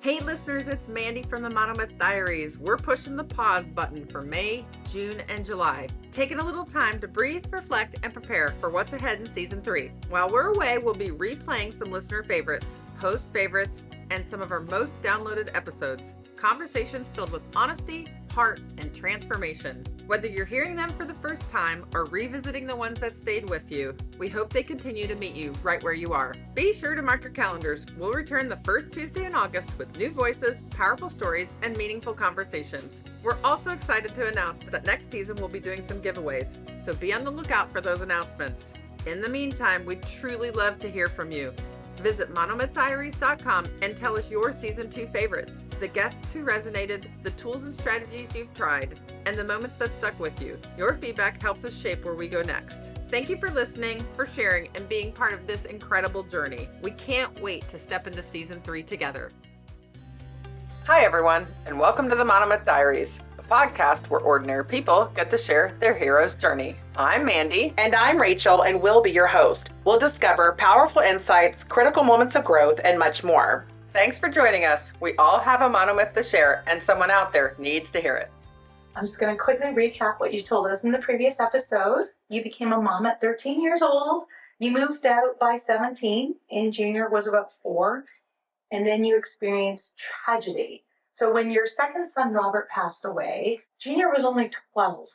Hey listeners, it's Mandy from the Monomyth Diaries. We're pushing the pause button for May, June, and July. Taking a little time to breathe, reflect, and prepare for what's ahead in Season 3. While we're away, we'll be replaying some listener favorites, host favorites, and some of our most downloaded episodes. Conversations filled with honesty, heart, and transformation. Whether you're hearing them for the first time or revisiting the ones that stayed with you, we hope they continue to meet you right where you are. Be sure to mark your calendars. We'll return the first Tuesday in August with new voices, powerful stories, and meaningful conversations. We're also excited to announce that next season we'll be doing some giveaways, so be on the lookout for those announcements. In the meantime, we'd truly love to hear from you. Visit monomythdiaries.com and tell us your Season 2 favorites, the guests who resonated, the tools and strategies you've tried, and the moments that stuck with you. Your feedback helps us shape where we go next. Thank you for listening, for sharing, and being part of this incredible journey. We can't wait to step into Season 3 together. Hi everyone, and welcome to the Monomyth Diaries, a podcast where ordinary people get to share their hero's journey. I'm Mandy. And I'm Rachel, and we'll be your host. We'll discover powerful insights, critical moments of growth, and much more. Thanks for joining us. We all have a monomyth to share, and someone out there needs to hear it. I'm just going to quickly recap what you told us in the previous episode. You became a mom at 13 years old. You moved out by 17, and Junior was about 4. And then you experienced tragedy. So when your second son, Robert, passed away, Junior was only 12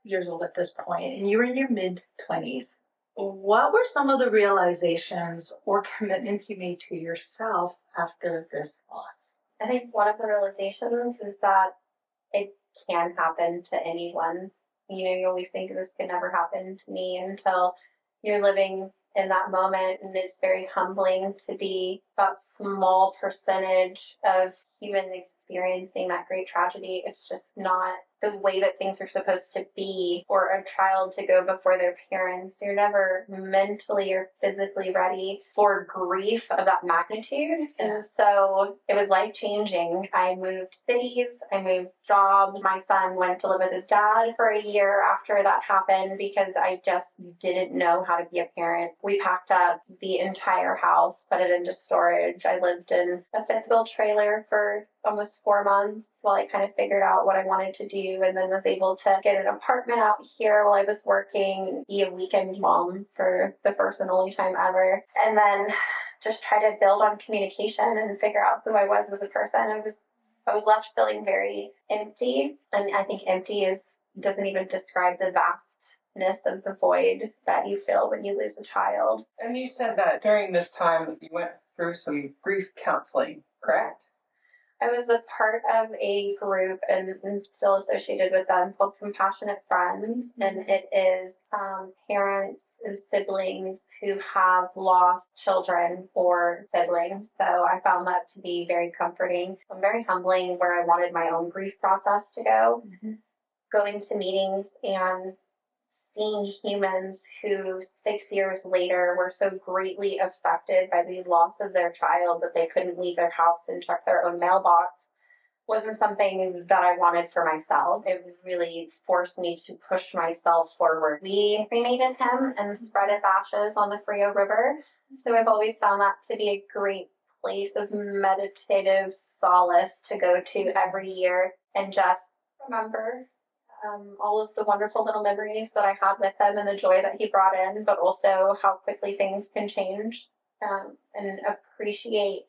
years old at this point, and you were in your mid-20s. What were some of the realizations or commitments you made to yourself after this loss? I think one of the realizations is that it can happen to anyone. You know, you always think this could never happen to me until you're living in that moment, and it's very humbling to be that small percentage of humans experiencing that great tragedy. It's just not the way that things are supposed to be for a child to go before their parents. You're never mentally or physically ready for grief of that magnitude. And so it was life-changing. I moved cities, I moved jobs. My son went to live with his dad for a year after that happened because I just didn't know how to be a parent. We packed up the entire house, put it into storage. I lived in a fifth wheel trailer for almost 4 months while I kind of figured out what I wanted to do, and then was able to get an apartment out here while I was working, be a weekend mom for the first and only time ever, and then just try to build on communication and figure out who I was as a person. I was left feeling very empty, and I think empty doesn't even describe the vastness of the void that you feel when you lose a child. And you said that during this time you went through some grief counseling, correct? I was a part of a group and I'm still associated with them called Compassionate Friends, and it is parents and siblings who have lost children or siblings. So I found that to be very comforting and very humbling, where I wanted my own grief process to go. Mm-hmm. Going to meetings and seeing humans who 6 years later were so greatly affected by the loss of their child that they couldn't leave their house and check their own mailbox wasn't something that I wanted for myself. It really forced me to push myself forward. We cremated him and spread his ashes on the Frio River. So I've always found that to be a great place of meditative solace to go to every year and just remember all of the wonderful little memories that I had with him and the joy that he brought in, but also how quickly things can change, and appreciate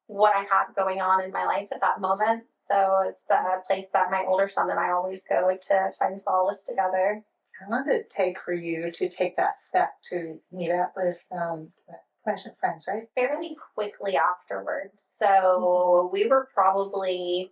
what I had going on in my life at that moment. So it's a place that my older son and I always go to find solace together. How long did it take for you to take that step to meet up with Compassionate Friends, right? Fairly quickly afterwards. So we were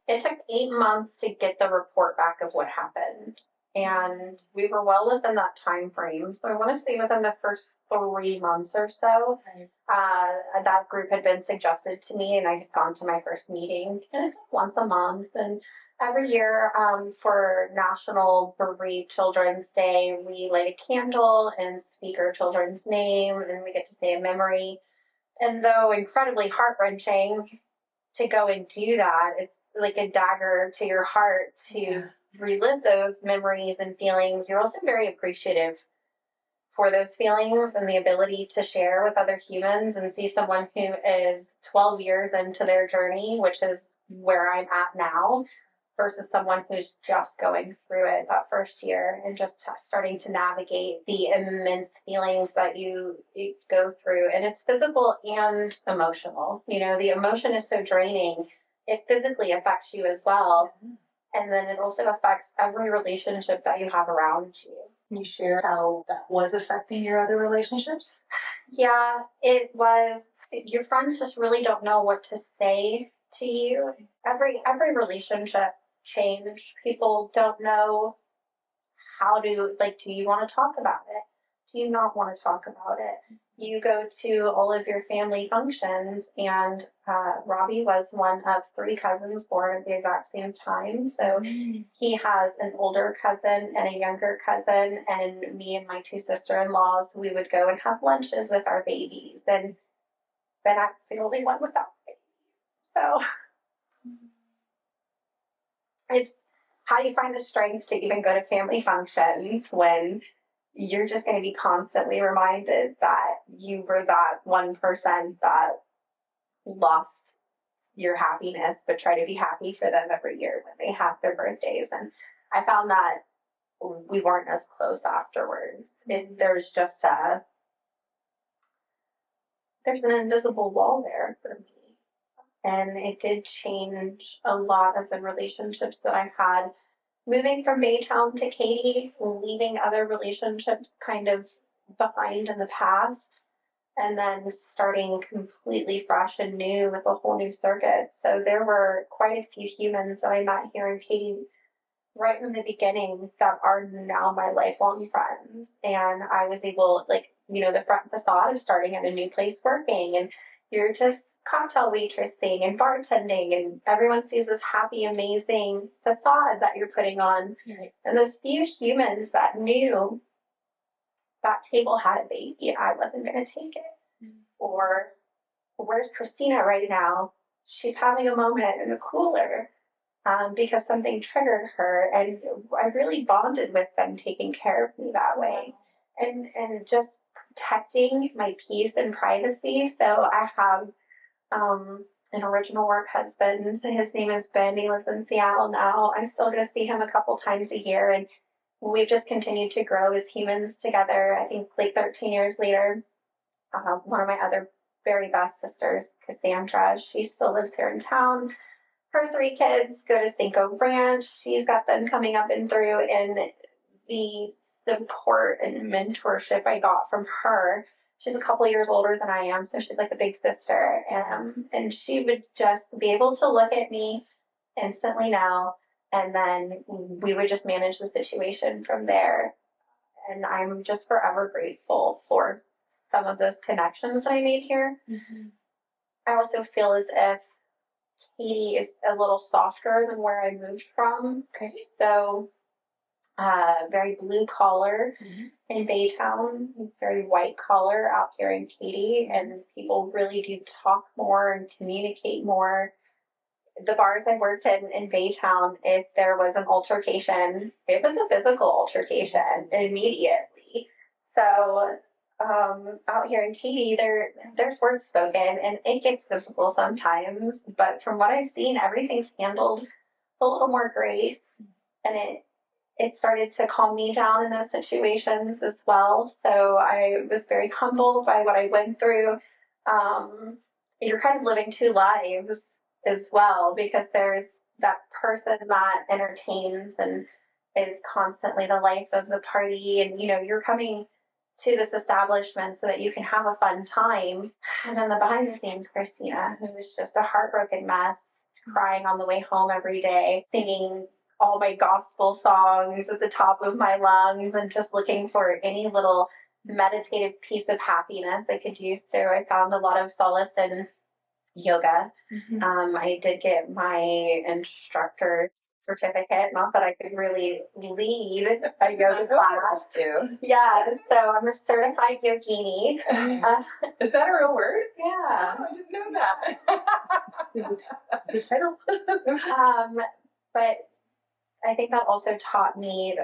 it took 8 months to get the report back of what happened. And we were well within that time frame. So I want to say within the first 3 months or so, that group had been suggested to me, and I had gone to my first meeting. And it's once a month. And every year for National Bereaved Children's Day, we light a candle and speak our children's name, and we get to say a memory. And though incredibly heart-wrenching to go and do that, it's like a dagger to your heart to relive those memories and feelings. You're also very appreciative for those feelings and the ability to share with other humans and see someone who is 12 years into their journey, which is where I'm at now, versus someone who's just going through it that first year and just starting to navigate the immense feelings that you go through. And it's physical and emotional. You know, the emotion is so draining, it physically affects you as well. And then it also affects every relationship that you have around you. Can you share how that was affecting your other relationships? Yeah, it was. Your friends just really don't know what to say to you. Every relationship change. People don't know how to, like, do you want to talk about it? Do you not want to talk about it? You go to all of your family functions, and Robbie was one of 3 cousins born at the exact same time. So he has an older cousin and a younger cousin, and me and my 2 sister-in-laws, we would go and have lunches with our babies, and then I was the only one without baby. So it's, how do you find the strength to even go to family functions when you're just going to be constantly reminded that you were that 1% that lost your happiness, but try to be happy for them every year when they have their birthdays. And I found that we weren't as close afterwards. There's just there's an invisible wall there for me. And it did change a lot of the relationships that I had. Moving from Baytown to Katy, leaving other relationships kind of behind in the past, and then starting completely fresh and new with a whole new circuit. So there were quite a few humans that I met here in Katy right from the beginning that are now my lifelong friends. And I was able, like, you know, the front facade of starting at a new place working, and you're just cocktail waitressing and bartending, and everyone sees this happy, amazing facade that you're putting on. Right. And those few humans that knew that table had a baby, I wasn't going to take it. Or, where's Christina right now? She's having a moment in the cooler because something triggered her. And I really bonded with them taking care of me that way. And just protecting my peace and privacy. So I have an original work husband. His name is Ben. He lives in Seattle now. I still go see him a couple times a year, and we've just continued to grow as humans together. I think like 13 years later, one of my other very best sisters, Cassandra, she still lives here in town. Her 3 kids go to Cinco Ranch. She's got them coming up and through, and the support and mentorship I got from her. She's a couple years older than I am, so she's like a big sister. And she would just be able to look at me instantly now, and then we would just manage the situation from there. And I'm just forever grateful for some of those connections that I made here. Mm-hmm. I also feel as if Katy is a little softer than where I moved from. Okay. So very blue collar in Baytown, very white collar out here in Katy, and people really do talk more and communicate more. The bars I worked in Baytown, if there was an altercation, it was a physical altercation immediately. So out here in Katy, there's words spoken, and it gets physical sometimes. But from what I've seen, everything's handled a little more grace, and it started to calm me down in those situations as well. So I was very humbled by what I went through. You're kind of living 2 lives as well, because there's that person that entertains and is constantly the life of the party, and you know, you're coming to this establishment so that you can have a fun time. And then the behind the scenes Christina, who is just a heartbroken mess, crying on the way home every day, singing all my gospel songs at the top of my lungs, and just looking for any little meditative piece of happiness I could do. So I found a lot of solace in yoga. I did get my instructor's certificate, not that I could really lead a yoga class. Yeah, so I'm a certified yogini. Is that a real word? Yeah. Oh, I didn't know that. The title. But I think that also taught me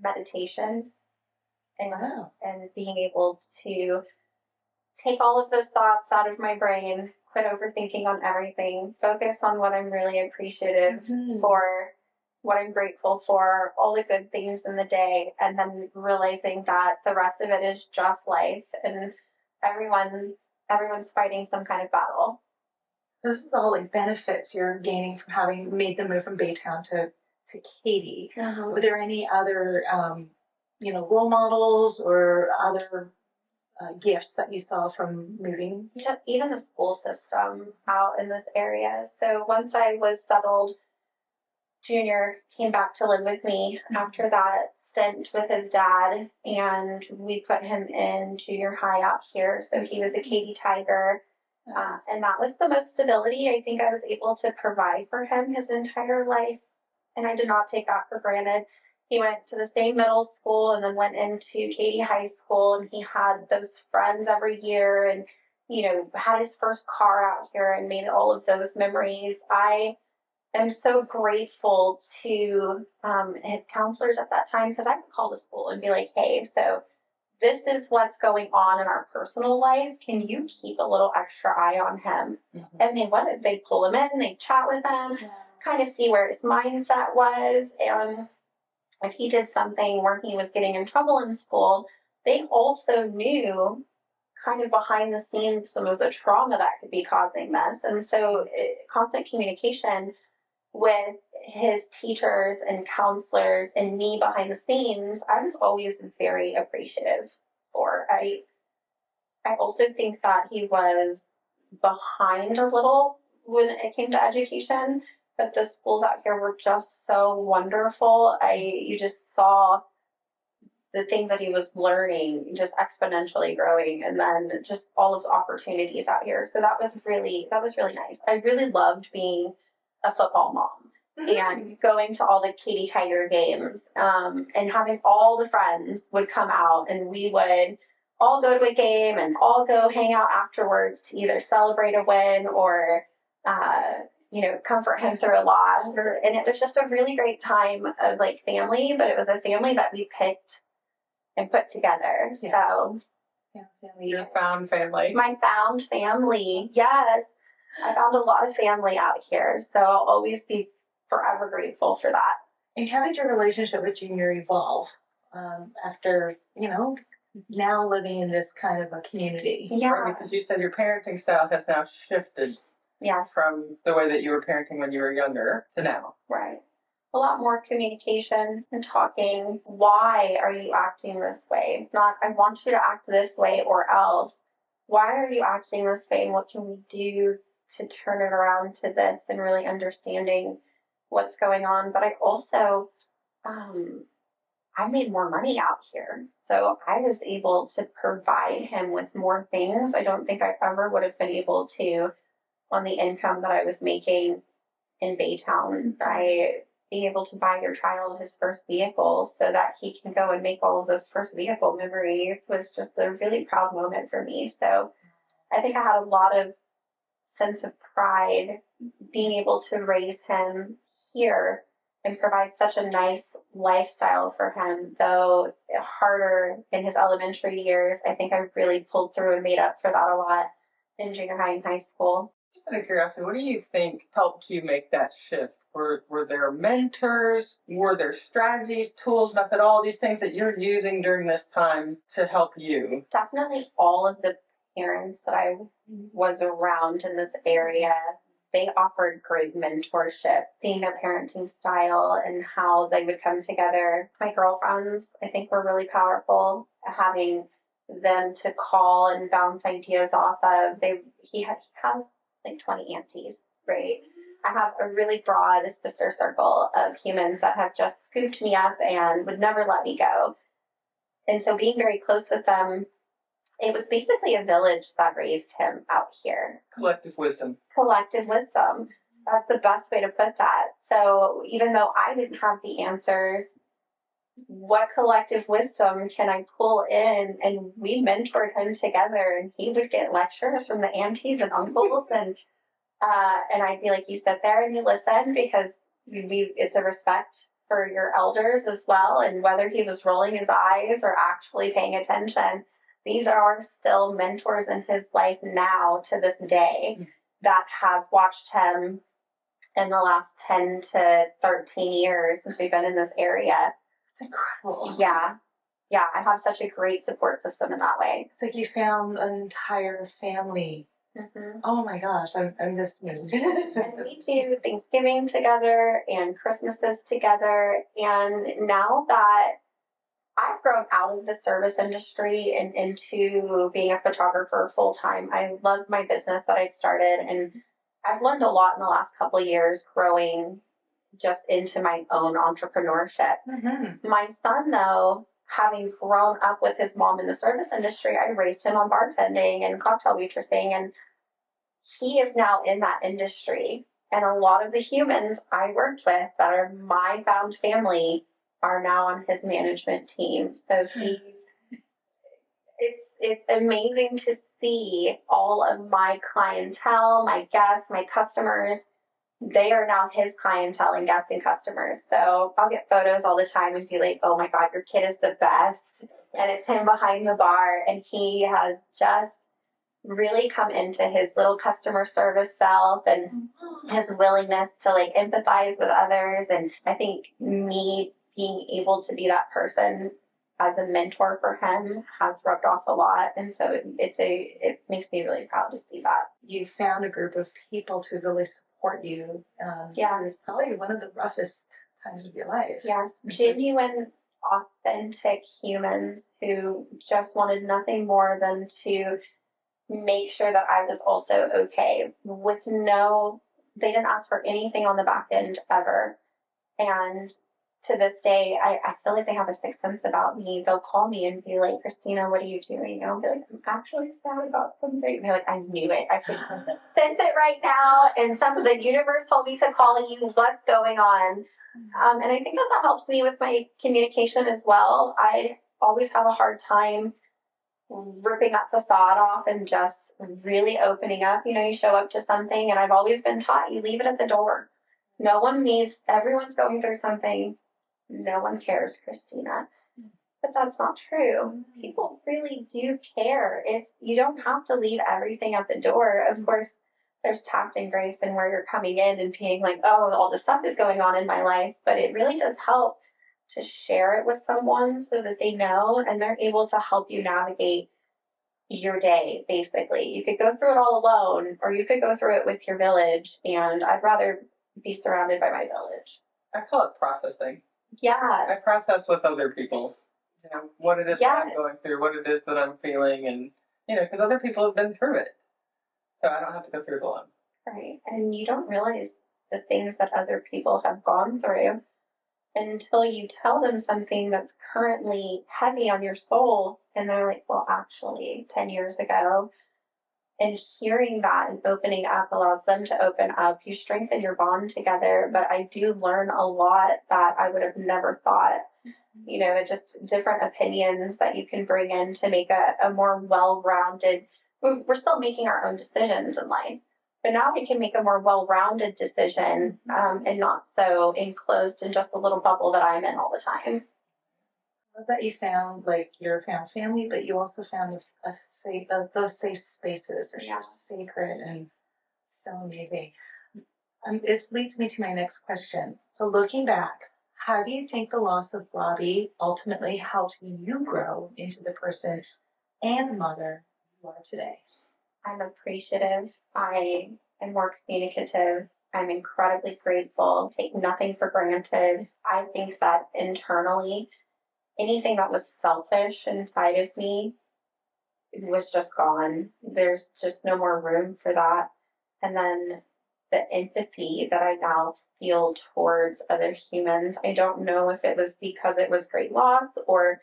meditation. and Wow. and being able to take all of those thoughts out of my brain, quit overthinking on everything, focus on what I'm really appreciative for, what I'm grateful for, all the good things in the day, and then realizing that the rest of it is just life, and everyone's fighting some kind of battle. This is all like benefits you're gaining from having made the move from Baytown to Katy. Were there any other, role models or other gifts that you saw from moving? Even the school system out in this area. So once I was settled, Junior came back to live with me after that stint with his dad, and we put him in junior high out here. So he was a Katy Tiger. And that was the most stability I think I was able to provide for him his entire life. And I did not take that for granted. He went to the same middle school and then went into Katy High School, and he had those friends every year, and, had his first car out here and made all of those memories. I am so grateful to his counselors at that time, because I would call the school and be like, hey, so this is what's going on in our personal life. Can you keep a little extra eye on him? Mm-hmm. And they would. They'd pull him in, they'd chat with him, kind of see where his mindset was. And if he did something where he was getting in trouble in school, they also knew kind of behind the scenes some of the trauma that could be causing this. And so constant communication with his teachers and counselors and me behind the scenes, I was always very appreciative for. I also think that he was behind a little when it came to education, but the schools out here were just so wonderful. You just saw the things that he was learning just exponentially growing, and then just all of the opportunities out here. So that was really nice. I really loved being a football mom and going to all the Katy Tiger games, and having all the friends would come out, and we would all go to a game and all go hang out afterwards to either celebrate a win or comfort him through a loss. And it was just a really great time of like family, but it was a family that we picked and put together. So your found family. My found family, yes. I found a lot of family out here, so I'll always be forever grateful for that. And how did your relationship with Junior evolve after, now living in this kind of a community? Yeah. Right, because you said your parenting style has now shifted from the way that you were parenting when you were younger to now. Right. A lot more communication and talking. Why are you acting this way? Not, I want you to act this way or else. Why are you acting this way, and what can we do to turn it around to this, and really understanding what's going on. But I also, I made more money out here. So I was able to provide him with more things. I don't think I ever would have been able to on the income that I was making in Baytown. By being able to buy your child his first vehicle so that he can go and make all of those first vehicle memories was just a really proud moment for me. So I think I had a lot of sense of pride being able to raise him here and provide such a nice lifestyle for him, though harder in his elementary years. I think I really pulled through and made up for that a lot in junior high and high school. Just out of curiosity, what do you think helped you make that shift? Were there mentors? Were there strategies, tools, methodologies, things that you're using during this time to help you? Definitely all of the parents that I was around in this area. They offered great mentorship, seeing their parenting style and how they would come together. My girlfriends, I think, were really powerful, having them to call and bounce ideas off of. He has like 20 aunties, right? I have a really broad sister circle of humans that have just scooped me up and would never let me go. And so being very close with them, it was basically a village that raised him out here. Collective wisdom. Collective wisdom. That's the best way to put that. So even though I didn't have the answers, what collective wisdom can I pull in? And we mentored him together, and he would get lectures from the aunties and uncles, and I'd be like, you sit there and you listen, because it's a respect for your elders as well. And whether he was rolling his eyes or actually paying attention, these are still mentors in his life now to this day that have watched him in the last 10 to 13 years since we've been in this area. It's incredible. Yeah. Yeah, I have such a great support system in that way. It's like you found an entire family. Mm-hmm. Oh my gosh, I'm just moved. And we do Thanksgiving together and Christmases together. And now that I've grown out of the service industry and into being a photographer full time, I love my business that I've started, and I've learned a lot in the last couple of years growing just into my own entrepreneurship. Mm-hmm. My son, though, having grown up with his mom in the service industry, I raised him on bartending and cocktail waitressing, and he is now in that industry. And a lot of the humans I worked with that are my found family are now on his management team. So it's amazing to see all of my clientele, my guests, my customers. They are now his clientele and guests and customers. So I'll get photos all the time and be like, oh my God, your kid is the best. And it's him behind the bar. And he has just really come into his little customer service self and his willingness to like empathize with others. And I think me being able to be that person as a mentor for him has rubbed off a lot. And so it makes me really proud to see that. You found a group of people to really support you. Yeah. It's probably one of the roughest times of your life. Yes, genuine, authentic humans who just wanted nothing more than to make sure that I was also okay they didn't ask for anything on the back end ever. And to this day, I feel like they have a sixth sense about me. They'll call me and be like, Christina, what are you doing? And I'll be like, I'm actually sad about something. And they're like, I knew it. I could sense it right now. And the universe told me to call you. What's going on? And I think that helps me with my communication as well. I always have a hard time ripping that facade off and just really opening up. You show up to something, and I've always been taught you leave it at the door. Everyone's going through something. No one cares, Christina. But that's not true. People really do care. You don't have to leave everything at the door. Of course, there's tact and grace in where you're coming in and being like, oh, all this stuff is going on in my life. But it really does help to share it with someone so that they know and they're able to help you navigate your day, basically. You could go through it all alone, or you could go through it with your village. And I'd rather be surrounded by my village. I call it processing. Yeah. I process with other people, what it is that I'm going through, what it is that I'm feeling, and, because other people have been through it. So I don't have to go through it alone. Right. And you don't realize the things that other people have gone through until you tell them something that's currently heavy on your soul. And they're like, well, actually, 10 years ago. And hearing that and opening up allows them to open up. You strengthen your bond together. But I do learn a lot that I would have never thought. Just different opinions that you can bring in to make a more well-rounded. We're still making our own decisions in life. But now we can make a more well-rounded decision and not so enclosed in just a little bubble that I'm in all the time. I love that you found your found family, but you also found those safe spaces. They're so sacred and so amazing. This leads me to my next question. So looking back, how do you think the loss of Robbie ultimately helped you grow into the person and mother you are today? I'm appreciative. I am more communicative. I'm incredibly grateful. Take nothing for granted. I think that internally, anything that was selfish inside of me was just gone. There's just no more room for that. And then the empathy that I now feel towards other humans, I don't know if it was because it was great loss or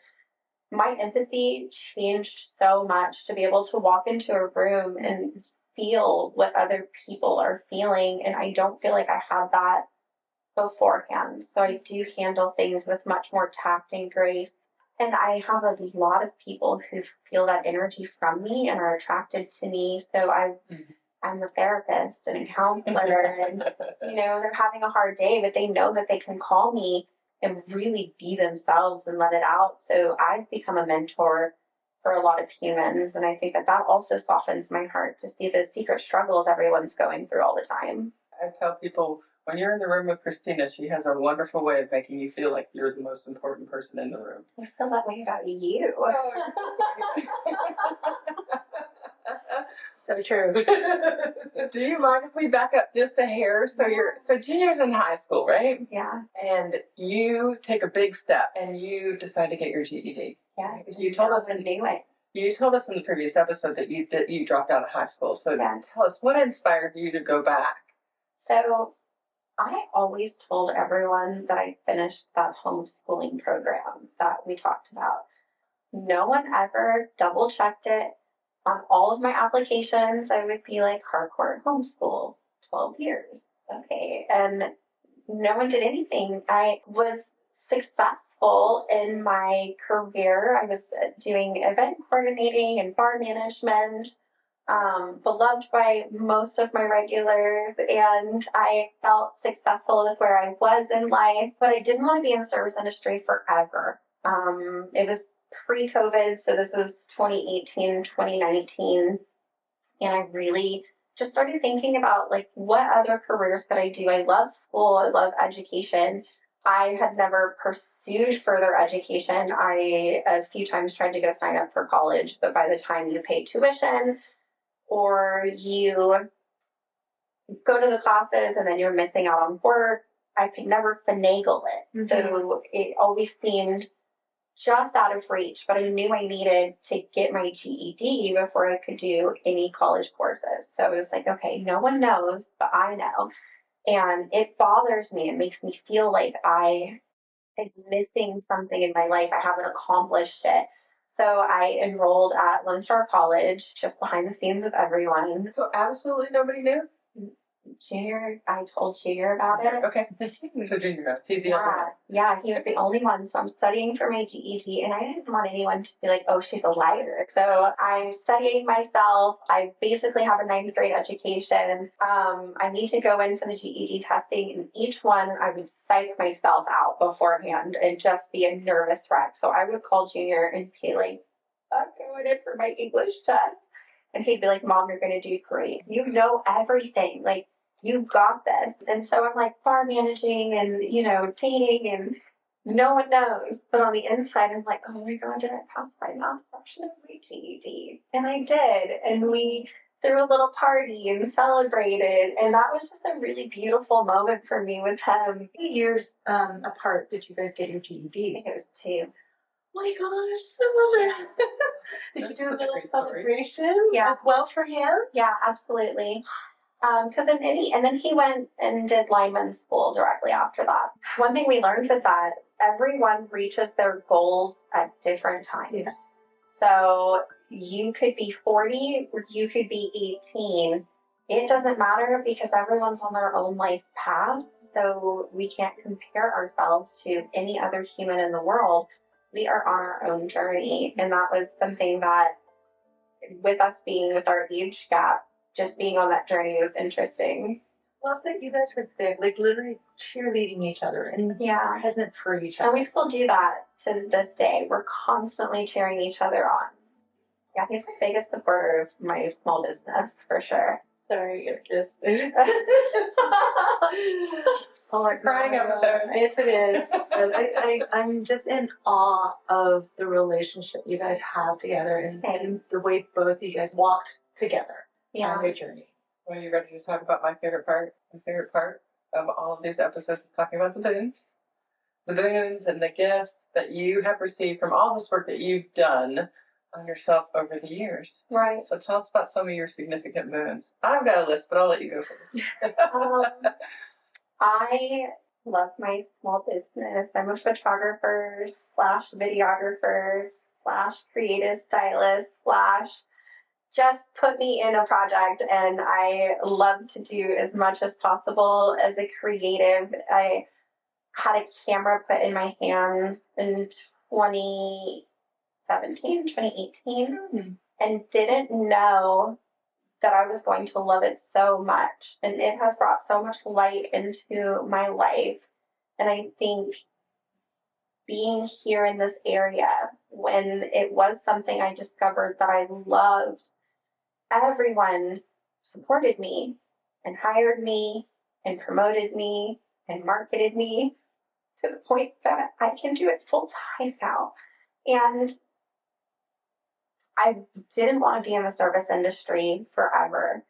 my empathy changed so much to be able to walk into a room and feel what other people are feeling. And I don't feel like I had that beforehand. So I do handle things with much more tact and grace. And I have a lot of people who feel that energy from me and are attracted to me. So I'm a therapist and a counselor and, they're having a hard day, but they know that they can call me and really be themselves and let it out. So I've become a mentor for a lot of humans. And I think that also softens my heart to see the secret struggles everyone's going through all the time. I tell people, when you're in the room with Christina, she has a wonderful way of making you feel like you're the most important person in the room. I feel that way about you. So true. Do you mind if we back up just a hair? So junior's in high school, right? Yeah. And you take a big step and you decide to get your GED. Yes. Because you told us and knew it. You told us in the previous episode that you dropped out of high school. So tell us, what inspired you to go back? So I always told everyone that I finished that homeschooling program that we talked about. No one ever double checked it. On all of my applications, I would be like, hardcore homeschool, 12 years. Okay. And no one did anything. I was successful in my career. I was doing event coordinating and bar management, beloved by most of my regulars, and I felt successful with where I was in life, but I didn't want to be in the service industry forever. It was pre-COVID, so this is 2018, 2019, and I really just started thinking about like what other careers could I do. I love school, I love education. I had never pursued further education. I a few times tried to go sign up for college, but by the time you pay tuition or you go to the classes and then you're missing out on work, I could never finagle it. Mm-hmm. So it always seemed just out of reach, but I knew I needed to get my GED before I could do any college courses. So it was like, okay, no one knows, but I know. And it bothers me. It makes me feel like I am missing something in my life. I haven't accomplished it. So I enrolled at Lone Star College, just behind the scenes of everyone. So absolutely nobody knew? Junior, I told Junior about it. Okay. So Junior knows. He's the younger one. Yeah, he was the only one. So I'm studying for my GED, and I didn't want anyone to be like, oh, she's a liar. So I'm studying myself. I basically have a 9th grade education. I need to go in for the GED testing, and each one I would psych myself out beforehand and just be a nervous wreck. So I would call Junior and be like, I'm going in for my English test. And he'd be like, Mom, you're going to do great. You know everything. Like, you've got this. And so I'm like bar managing and, dating, and no one knows. But on the inside, I'm like, oh my God, did I pass my math portion of my GED? And I did. And we threw a little party and celebrated. And that was just a really beautiful moment for me with him. How many years apart did you guys get your GEDs? I think it was 2. Oh my gosh, did you do a little celebration as well for him? Yeah, absolutely. Because and then he went and did lineman school directly after that. One thing we learned with that, everyone reaches their goals at different times. Yes. So you could be 40 or you could be 18. It doesn't matter because everyone's on their own life path. So we can't compare ourselves to any other human in the world. We are on our own journey. And that was something that, with us being with our age gap, just being on that journey was interesting. Love that you guys were there, like literally cheerleading each other and present for each other. And we still do that to this day. We're constantly cheering each other on. Yeah, he's my biggest supporter of my small business, for sure. Sorry, you're just... Oh, my crying episode. Yes, it is. I'm just in awe of the relationship you guys have together and the way both of you guys walked together on your journey. Well, you ready to talk about my favorite part? My favorite part of all of these episodes is talking about the boons. The boons and the gifts that you have received from all this work that you've done on yourself over the years. Right. So tell us about some of your significant boons. I've got a list, but I'll let you go first. I love my small business. I'm a photographer / videographer / creative stylist / just put me in a project, and I love to do as much as possible as a creative. I had a camera put in my hands in 2018, and didn't know that I was going to love it so much. And it has brought so much light into my life. And I think being here in this area when it was something I discovered that I loved, everyone supported me and hired me and promoted me and marketed me to the point that I can do it full time now. And I didn't want to be in the service industry forever.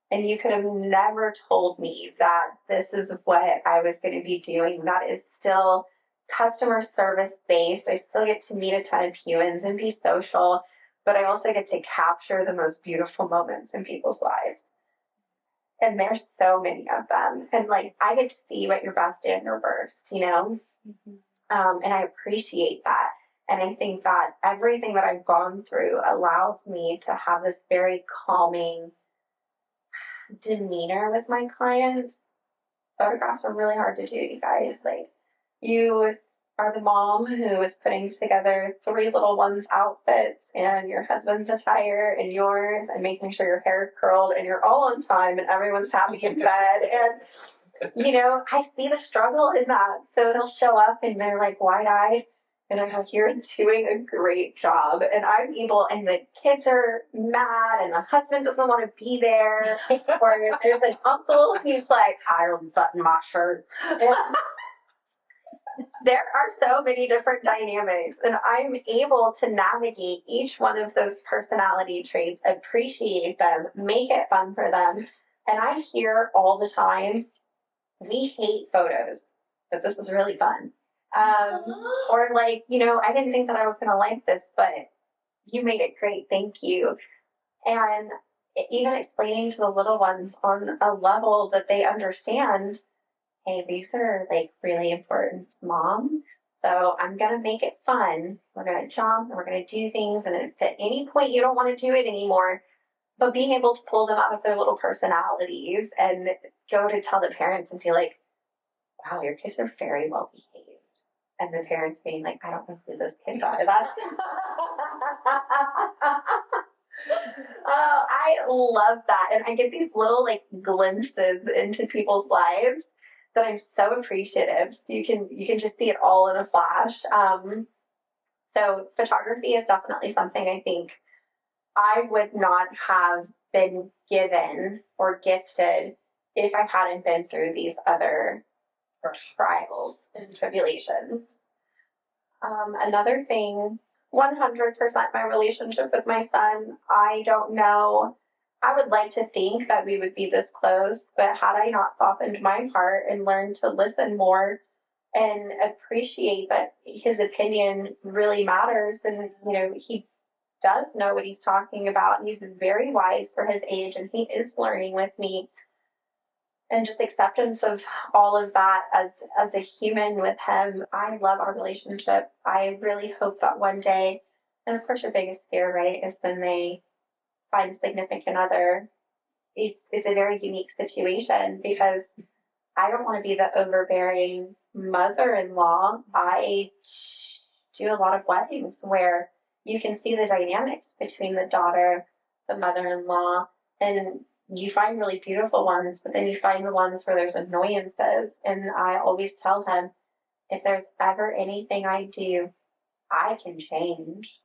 And you could have never told me that this is what I was going to be doing. That is still customer service based. I still get to meet a ton of humans and be social, but I also get to capture the most beautiful moments in people's lives. And there's so many of them. And like, I get to see you at your best and your worst, you know? And I appreciate that. And I think that everything that I've gone through allows me to have this very calming demeanor with my clients. Photographs are really hard to do, you guys. Like, you are the mom who is putting together 3 little ones' outfits and your husband's attire and yours and making sure your hair is curled and you're all on time and everyone's happy in bed. And, you know, I see the struggle in that. So they'll show up and they're like wide-eyed. And I'm like, you're doing a great job. And I'm able, and the kids are mad, and the husband doesn't want to be there. Or there's an uncle who's like, I don't button my shirt. And there are so many different dynamics, and I'm able to navigate each one of those personality traits, appreciate them, make it fun for them. And I hear all the time, we hate photos, but this was really fun. Or like, you know, I didn't think that I was going to like this, but you made it great. Thank you. And even explaining to the little ones on a level that they understand, hey, these are like really important, Mom. So I'm going to make it fun. We're going to jump and we're going to do things. And if at any point you don't want to do it anymore, but being able to pull them out of their little personalities and go to tell the parents and be like, wow, your kids are very well behaved. And the parents being like, I don't know who those kids are. That's oh, I love that. And I get these little like glimpses into people's lives that I'm so appreciative. So you can just see it all in a flash. So photography is definitely something I think I would not have been given or gifted if I hadn't been through these other trials and tribulations. Another thing, 100% my relationship with my son. I don't know. I would like to think that we would be this close, but had I not softened my heart and learned to listen more and appreciate that his opinion really matters, and you know, he does know what he's talking about, and he's very wise for his age, and he is learning with me. And just acceptance of all of that as a human with him. I love our relationship. I really hope that one day, and of course your biggest fear, right, is when they find a significant other. It's a very unique situation because I don't want to be the overbearing mother-in-law. I do a lot of weddings where you can see the dynamics between the daughter, the mother-in-law, and you find really beautiful ones, but then you find the ones where there's annoyances. And I always tell them, if there's ever anything I do, I can change.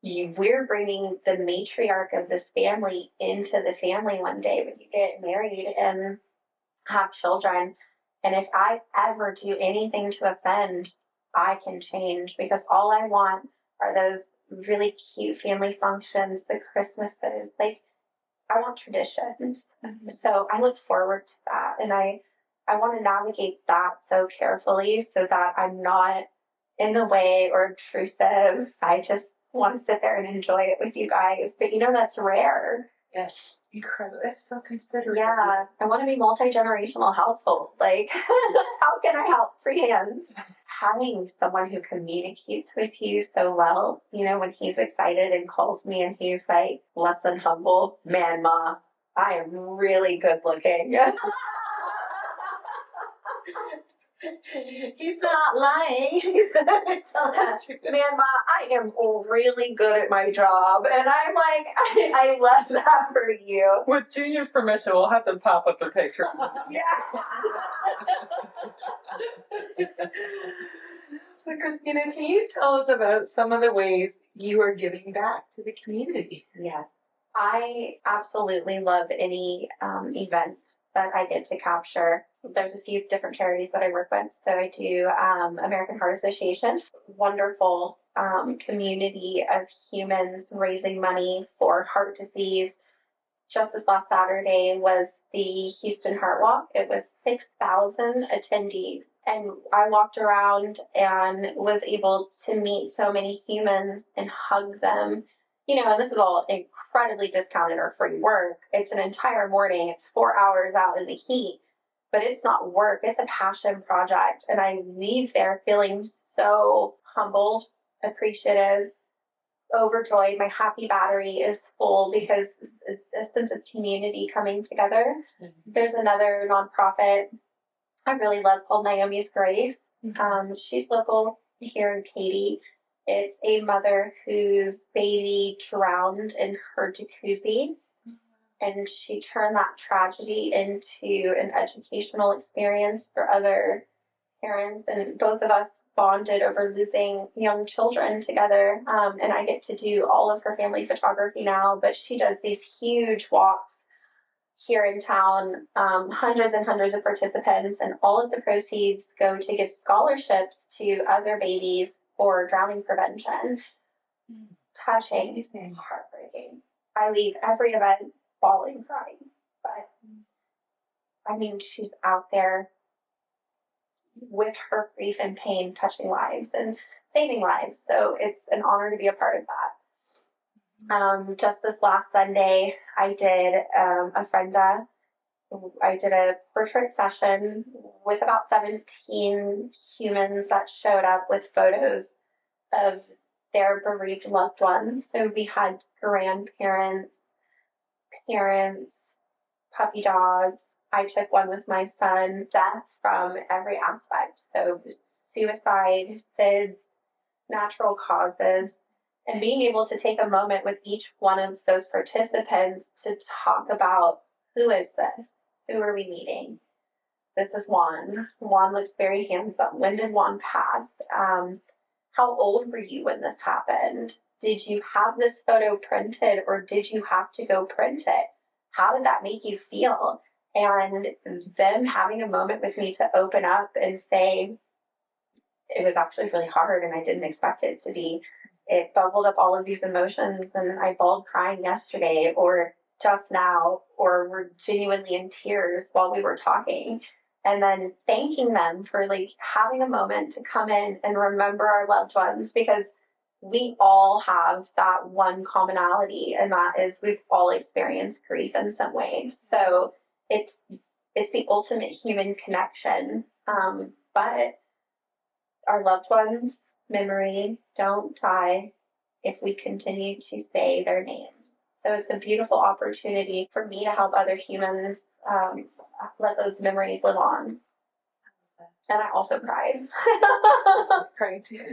We're bringing the matriarch of this family into the family one day when you get married and have children. And if I ever do anything to offend, I can change, because all I want are those really cute family functions, the Christmases, like, I want traditions. Mm-hmm. So I look forward to that. And I want to navigate that so carefully so that I'm not in the way or obtrusive. I just want to sit there and enjoy it with you guys. But you know, that's rare. Yes, incredible. That's so considerate. Yeah, I want to be multi-generational household. Like, how can I help? Free hands. Having someone who communicates with you so well, you know, when he's excited and calls me and he's like, less than humble, man, Ma, I am really good looking. He's not lying. Man, Ma, I am really good at my job. And I'm like, I love that for you. With Junior's permission, we'll have to pop up a picture. Yes. So, Christina, can you tell us about some of the ways you are giving back to the community? Yes. I absolutely love any event that I get to capture. There's a few different charities that I work with. So I do American Heart Association, wonderful community of humans raising money for heart disease. Just this last Saturday was the Houston Heart Walk. It was 6,000 attendees. And I walked around and was able to meet so many humans and hug them. You know, and this is all incredibly discounted or free work. It's an entire morning. It's 4 hours out in the heat. But it's not work. It's a passion project. And I leave there feeling so humbled, appreciative, overjoyed. My happy battery is full because a sense of community coming together. Mm-hmm. There's another nonprofit I really love called Naomi's Grace. Mm-hmm. She's local here in Katy. It's a mother whose baby drowned in her jacuzzi, and she turned that tragedy into an educational experience for other parents, and both of us bonded over losing young children together. And I get to do all of her family photography now, but she does these huge walks here in town, hundreds and hundreds of participants, and all of the proceeds go to give scholarships to other babies for drowning prevention. Touching, amazing, heartbreaking. I leave every event bawling, crying, but I mean, she's out there with her grief and pain, touching lives and saving lives. So it's an honor to be a part of that. Just this last Sunday, I did I did a portrait session with about 17 humans that showed up with photos of their bereaved loved ones. So we had grandparents, parents, puppy dogs. I took one with my son, death from every aspect. So suicide, SIDS, natural causes, and being able to take a moment with each one of those participants to talk about, who is this? Who are we meeting? This is Juan. Juan looks very handsome. When did Juan pass? How old were you when this happened? Did you have this photo printed, or did you have to go print it? How did that make you feel? And them having a moment with me to open up and say, it was actually really hard and I didn't expect it to be. It bubbled up all of these emotions, and I bawled crying yesterday or just now, or were genuinely in tears while we were talking. And then thanking them for like having a moment to come in and remember our loved ones, because we all have that one commonality, and that is we've all experienced grief in some way. So it's the ultimate human connection. But our loved ones' memory don't die if we continue to say their names. So it's a beautiful opportunity for me to help other humans let those memories live on. And I also cried. Cried too.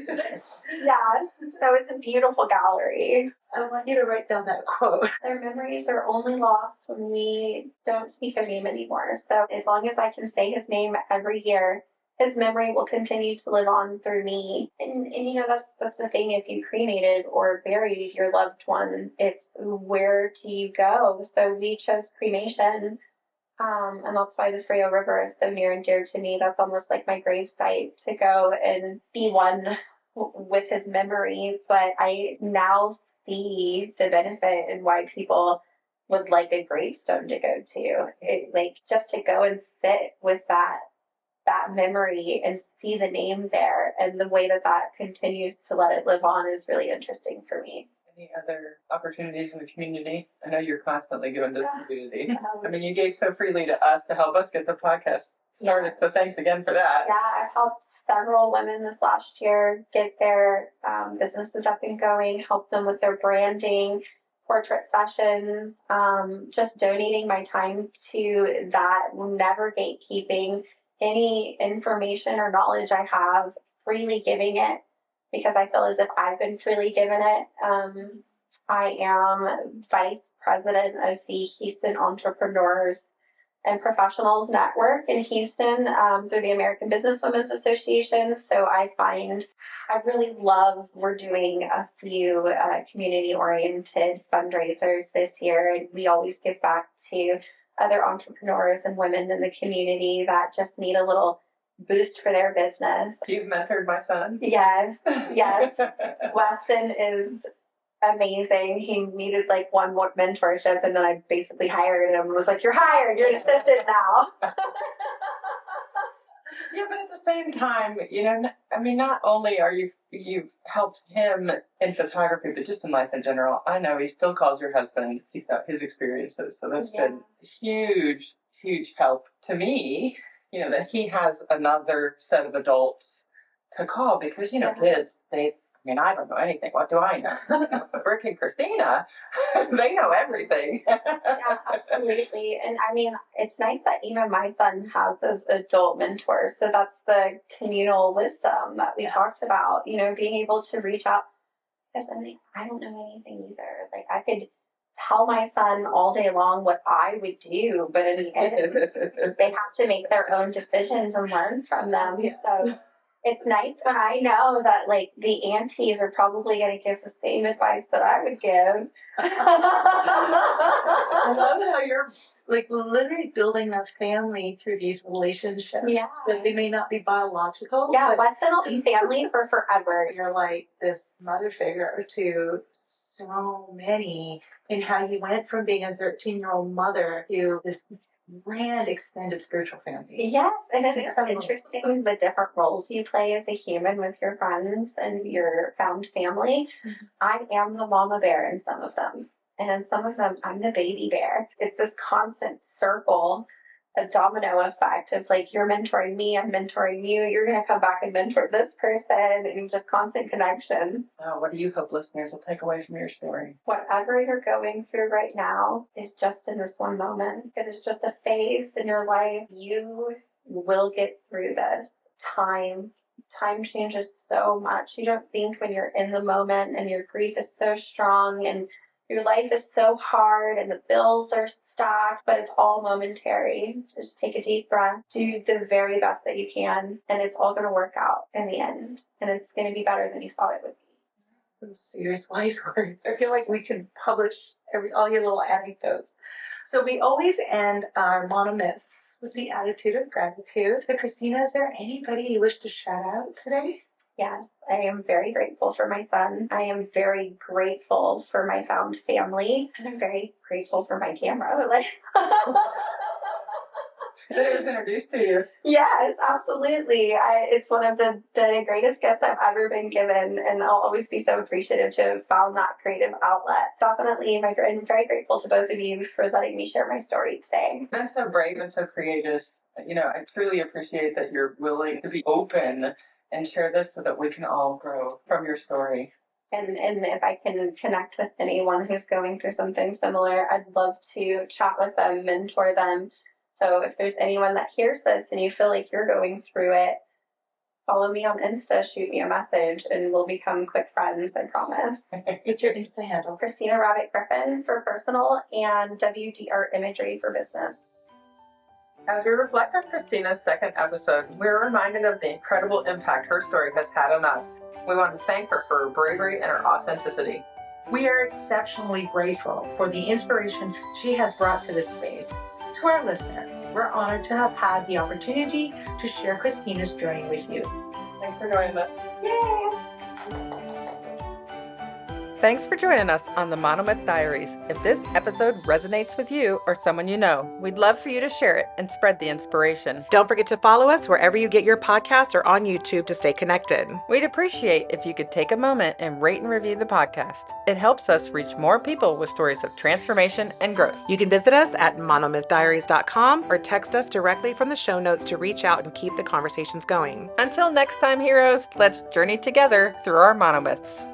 Yeah, so it's a beautiful gallery. I want you to write down that quote. Their memories are only lost when we don't speak their name anymore. So as long as I can say his name every year, his memory will continue to live on through me. And you know, that's the thing. If you cremated or buried your loved one, it's where do you go? So we chose cremation. And that's why the Frio River is so near and dear to me. That's almost like my grave site, to go and be one with his memory. But I now see the benefit and why people would like a gravestone to go to. Like just to go and sit with that memory and see the name there, and the way that continues to let it live on is really interesting for me. Any other opportunities in the community? I know you're constantly giving to the community. I mean, you gave so freely to us to help us get the podcast started, so thanks again for that. Yeah, I've helped several women this last year get their businesses up and going, help them with their branding, portrait sessions, just donating my time to that, never gatekeeping any information or knowledge I have, freely giving it, because I feel as if I've been freely given it. I am vice president of the Houston Entrepreneurs and professionals network in Houston through the American Business Women's Association. So I really love, we're doing a few community-oriented fundraisers this year, and we always give back to other entrepreneurs and women in the community that just need a little boost for their business. You've mentored my son? Yes. Weston is amazing. He needed like one more mentorship, and then I basically hired him and was like, "You're hired. You're an assistant now." Yeah, but at the same time, I mean, not only are you've helped him in photography, but just in life in general. I know he still calls your husband, seeks out his experiences, so that's been huge, huge help to me. That he has another set of adults to call, because kids, I don't know anything. What do I know? But Rick and Christina, they know everything. Yeah, absolutely. And I mean, it's nice that even my son has this adult mentor. So that's the communal wisdom that we talked about, being able to reach out. Because I don't know anything either. Like, I could tell my son all day long what I would do, but in the end, they have to make their own decisions and learn from them. Yes. So it's nice when I know that, like, the aunties are probably going to give the same advice that I would give. I love how you're, like, literally building a family through these relationships. Yeah. That they may not be biological. Yeah, but Weston will be family for forever. You're like this mother figure to so many, in how you went from being a 13-year-old mother to this grand extended spiritual family. Yes, and It's it's incredible. interesting the different roles you play as a human with your friends and your found family. Mm-hmm. I am the mama bear in some of them, and in some of them I'm the baby bear. It's this constant circle, a domino effect of, like, you're mentoring me, I'm mentoring you, you're going to come back and mentor this person, and just constant connection. Oh, what do you hope listeners will take away from your story? Whatever you're going through right now is just in this one moment. It is just a phase in your life. You will get through this. Time changes so much. You don't think when you're in the moment and your grief is so strong and your life is so hard and the bills are stacked, but it's all momentary. So just take a deep breath, do the very best that you can, and it's all going to work out in the end. And it's going to be better than you thought it would be. Some serious wise words. I feel like we could publish all your little anecdotes. So we always end our monomyths with the attitude of gratitude. So Christina, is there anybody you wish to shout out today? Yes, I am very grateful for my son. I am very grateful for my found family. And I'm very grateful for my camera. That it was introduced to you. Yes, absolutely. It's one of the greatest gifts I've ever been given, and I'll always be so appreciative to have found that creative outlet. Definitely, I'm very grateful to both of you for letting me share my story today. That's so brave and so courageous. I truly appreciate that you're willing to be open and share this so that we can all grow from your story. And if I can connect with anyone who's going through something similar, I'd love to chat with them, mentor them. So if there's anyone that hears this and you feel like you're going through it, follow me on Insta, shoot me a message, and we'll become quick friends, I promise. What's your Insta handle? Christina Rabbit Griffin for personal and WDR Imagery for business. As we reflect on Christina's second episode, we're reminded of the incredible impact her story has had on us. We want to thank her for her bravery and her authenticity. We are exceptionally grateful for the inspiration she has brought to this space. To our listeners, we're honored to have had the opportunity to share Christina's journey with you. Thanks for joining us. Yay! Thanks for joining us on the Monomyth Diaries. If this episode resonates with you or someone you know, we'd love for you to share it and spread the inspiration. Don't forget to follow us wherever you get your podcasts or on YouTube to stay connected. We'd appreciate if you could take a moment and rate and review the podcast. It helps us reach more people with stories of transformation and growth. You can visit us at monomythdiaries.com or text us directly from the show notes to reach out and keep the conversations going. Until next time, heroes, let's journey together through our monomyths.